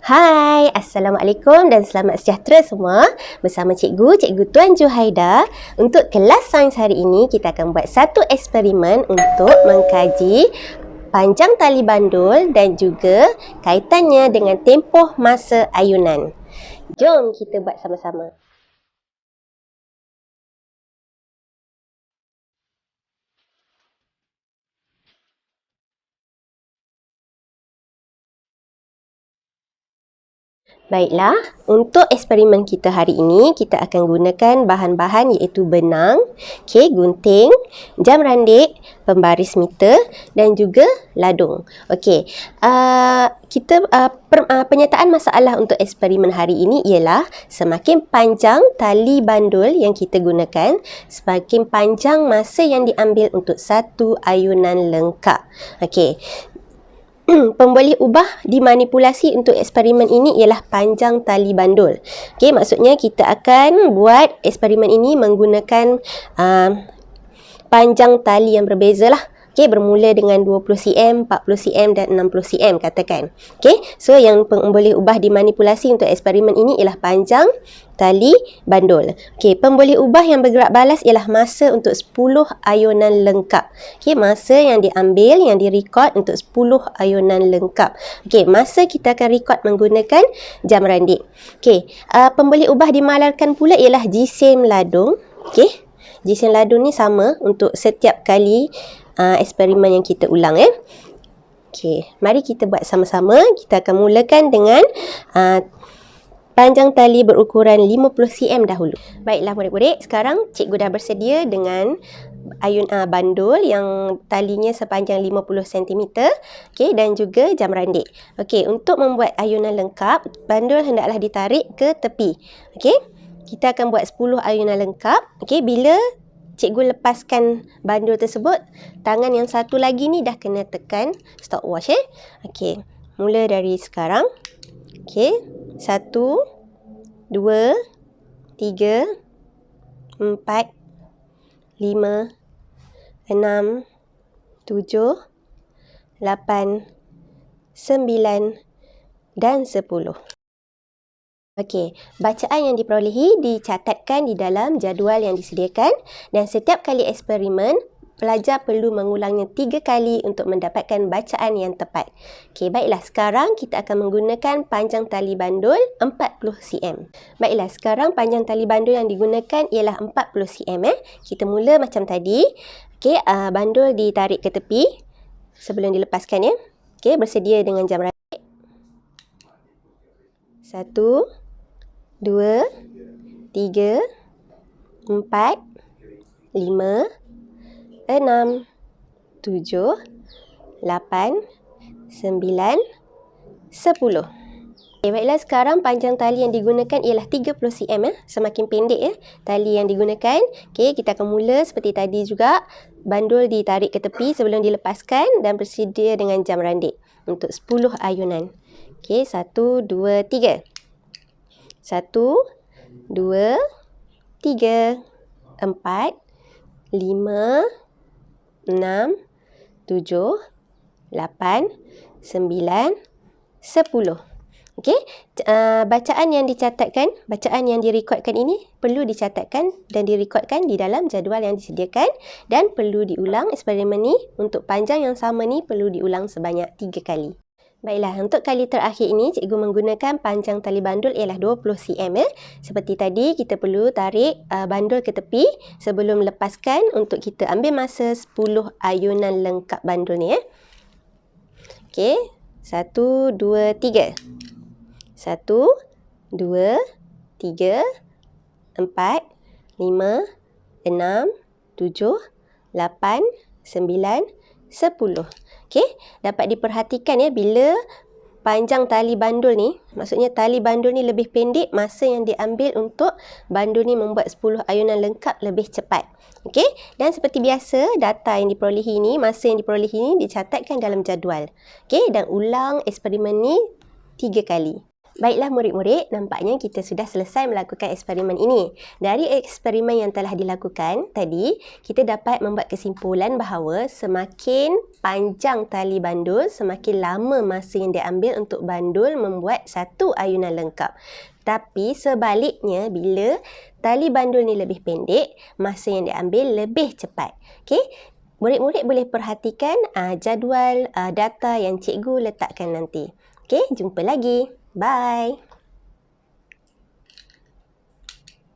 Hai, Assalamualaikum dan selamat sejahtera semua. Bersama Cikgu Tuan Juhaida. Untuk kelas sains hari ini, kita akan buat satu eksperimen untuk mengkaji panjang tali bandul dan juga kaitannya dengan tempoh masa ayunan. Jom kita buat sama-sama. Baiklah, untuk eksperimen kita hari ini, kita akan gunakan bahan-bahan iaitu benang, gunting, jam randik, pembaris meter dan juga ladung. Okey, penyataan masalah untuk eksperimen hari ini ialah semakin panjang tali bandul yang kita gunakan, semakin panjang masa yang diambil untuk satu ayunan lengkap. Okey. Pemboleh ubah dimanipulasi untuk eksperimen ini ialah panjang tali bandul. Okey, maksudnya kita akan buat eksperimen ini menggunakan panjang tali yang berbeza lah. Okey, bermula dengan 20 cm, 40 cm dan 60 cm katakan. Okey, so yang pemboleh ubah dimanipulasi untuk eksperimen ini ialah panjang tali bandul. Okey, pemboleh ubah yang bergerak balas ialah masa untuk 10 ayunan lengkap. Okey, masa yang diambil, yang direkod untuk 10 ayunan lengkap. Okey, masa kita akan rekod menggunakan jam randik. Okey, pemboleh ubah dimalarkan pula ialah jisim ladung. Okey, jisim ladung ni sama untuk setiap kali eksperimen yang kita ulang. Okey, mari kita buat sama-sama. Kita akan mulakan dengan panjang tali berukuran 50 cm dahulu. Baiklah murid-murid, sekarang cikgu dah bersedia dengan bandul yang talinya sepanjang 50 cm. Okey, dan juga jam randik. Okey, untuk membuat ayunan lengkap, bandul hendaklah ditarik ke tepi. Okey, kita akan buat 10 ayunan lengkap. Okey, bila cikgu lepaskan bandul tersebut, tangan yang satu lagi ni dah kena tekan stopwatch. Okey, mula dari sekarang. Okey, 1, 2, 3, 4, 5, 6, 7, 8, 9, dan 10. Okey, bacaan yang diperolehi dicatatkan di dalam jadual yang disediakan dan setiap kali eksperimen, pelajar perlu mengulangnya 3 kali untuk mendapatkan bacaan yang tepat. Okey, baiklah, sekarang kita akan menggunakan panjang tali bandul 40 cm. Baiklah, sekarang panjang tali bandul yang digunakan ialah 40 cm. Kita mula macam tadi. Okey, bandul ditarik ke tepi sebelum dilepaskan. Okey, bersedia dengan jam randik. 1, 2, 3, 4, 5, 6, 7, 8, 9, 10. Okay, baiklah, sekarang panjang tali yang digunakan ialah 30 cm. Semakin pendek tali yang digunakan. Okay, kita akan mula seperti tadi juga. Bandul ditarik ke tepi sebelum dilepaskan dan bersedia dengan jam randik untuk 10 ayunan. Okay, 1, 2, 3. 1, 2, 3, 4, 5, 6, 7, 8, 9, 10. Okey, bacaan yang dicatatkan, bacaan yang direkodkan ini perlu dicatatkan dan direkodkan di dalam jadual yang disediakan dan perlu diulang eksperimen ni. Untuk panjang yang sama ni perlu diulang sebanyak 3 kali. Baiklah, untuk kali terakhir ini, cikgu menggunakan panjang tali bandul ialah 20 cm. Seperti tadi, kita perlu tarik bandul ke tepi sebelum lepaskan untuk kita ambil masa 10 ayunan lengkap bandul ni. Okey, 1, 2, 3. 1, 2, 3, 4, 5, 6, 7, 8, 9, 10. Okey, dapat diperhatikan bila panjang tali bandul ni, maksudnya tali bandul ni lebih pendek, masa yang diambil untuk bandul ni membuat 10 ayunan lengkap lebih cepat. Okey, dan seperti biasa, data yang diperolehi ni, masa yang diperolehi ni dicatatkan dalam jadual. Okey, dan ulang eksperimen ni 3 kali. Baiklah murid-murid, nampaknya kita sudah selesai melakukan eksperimen ini. Dari eksperimen yang telah dilakukan tadi, kita dapat membuat kesimpulan bahawa semakin panjang tali bandul, semakin lama masa yang diambil untuk bandul membuat satu ayunan lengkap. Tapi sebaliknya, bila tali bandul ni lebih pendek, masa yang diambil lebih cepat. Okey? Murid-murid boleh perhatikan jadual data yang cikgu letakkan nanti. Okey, jumpa lagi. Bye.